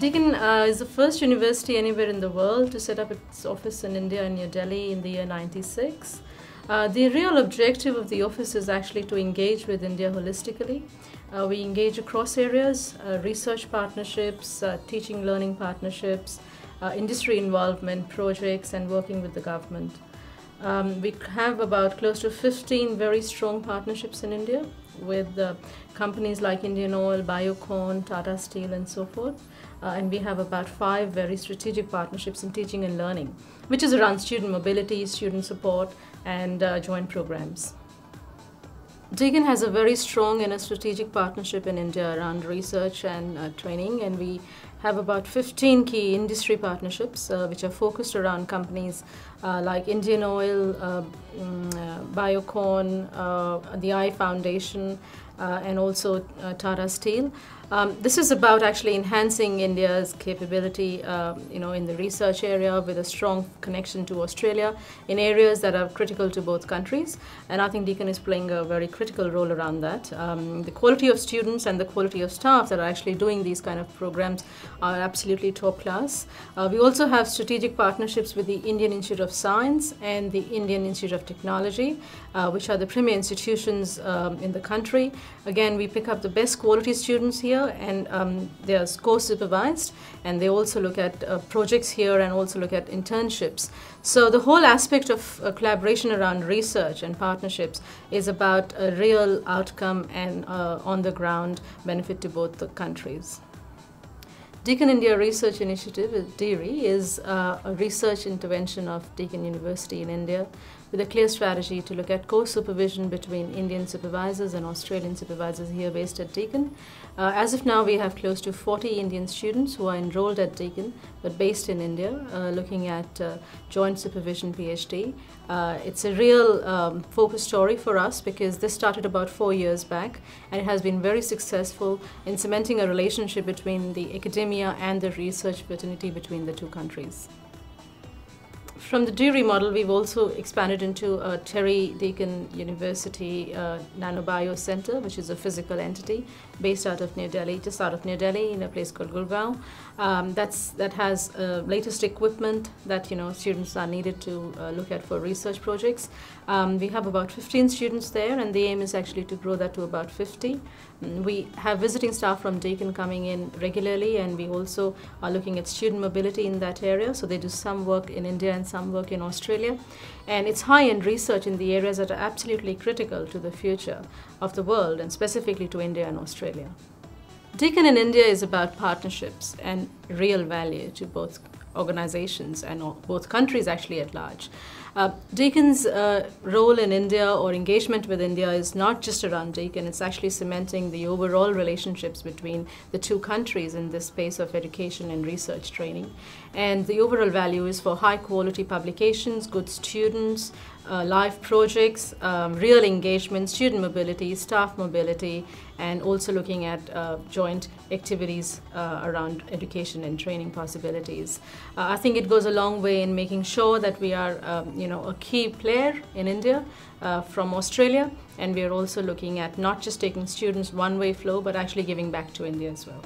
Deakin is the first university anywhere in the world to set up its office in India in New Delhi in the year '96. The real objective of the office is actually to engage with India holistically. We engage across areas, research partnerships, teaching learning partnerships, industry involvement, projects, and working with the government. We have about close to 15 very strong partnerships in India with companies like Indian Oil, Biocon, Tata Steel, and so forth. And we have about 5 very strategic partnerships in teaching and learning, which is around student mobility, student support, and joint programs. Deakin has a very strong and a strategic partnership in India around research and training, and we have about 15 key industry partnerships which are focused around companies like Indian Oil, Biocon, the I Foundation, and also Tata Steel. This is about actually enhancing India's capability in the research area with a strong connection to Australia in areas that are critical to both countries. And I think Deakin is playing a very critical role around that. The quality of students and the quality of staff that are actually doing these kind of programs are absolutely top class. We also have strategic partnerships with the Indian Institute of Science and the Indian Institute of Technology, which are the premier institutions in the country. Again, we pick up the best quality students here, and they are co-supervised, and they also look at projects here and also look at internships. So the whole aspect of collaboration around research and partnerships is about a real outcome and on-the-ground benefit to both the countries. Deakin India Research Initiative, DIRI, is a research intervention of Deakin University in India with a clear strategy to look at co-supervision between Indian supervisors and Australian supervisors here based at Deakin. As of now, we have close to 40 Indian students who are enrolled at Deakin but based in India, looking at joint supervision PhD. It's a real focus story for us because this started about 4 years back, and it has been very successful in cementing a relationship between the academia and the research fraternity between the two countries. From the DIRI model, we've also expanded into a Terry Deakin University Nanobio Center, which is a physical entity based out of New Delhi, just out of New Delhi in a place called Gurgaon. That has latest equipment that students are needed to look at for research projects. We have about 15 students there, and the aim is actually to grow that to about 50. We have visiting staff from Deakin coming in regularly, and we also are looking at student mobility in that area. So they do some work in India and some work in Australia. And it's high-end research in the areas that are absolutely critical to the future of the world, and specifically to India and Australia. Deakin in India is about partnerships and real value to both organizations and both countries actually at large. Deakin's role in India or engagement with India is not just around Deakin, it's actually cementing the overall relationships between the two countries in this space of education and research training. And the overall value is for high quality publications, good students, live projects, real engagement, student mobility, staff mobility, and also looking at joint activities around education and training possibilities. I think it goes a long way in making sure that we are a key player in India from Australia, and we are also looking at not just taking students one-way flow, but actually giving back to India as well.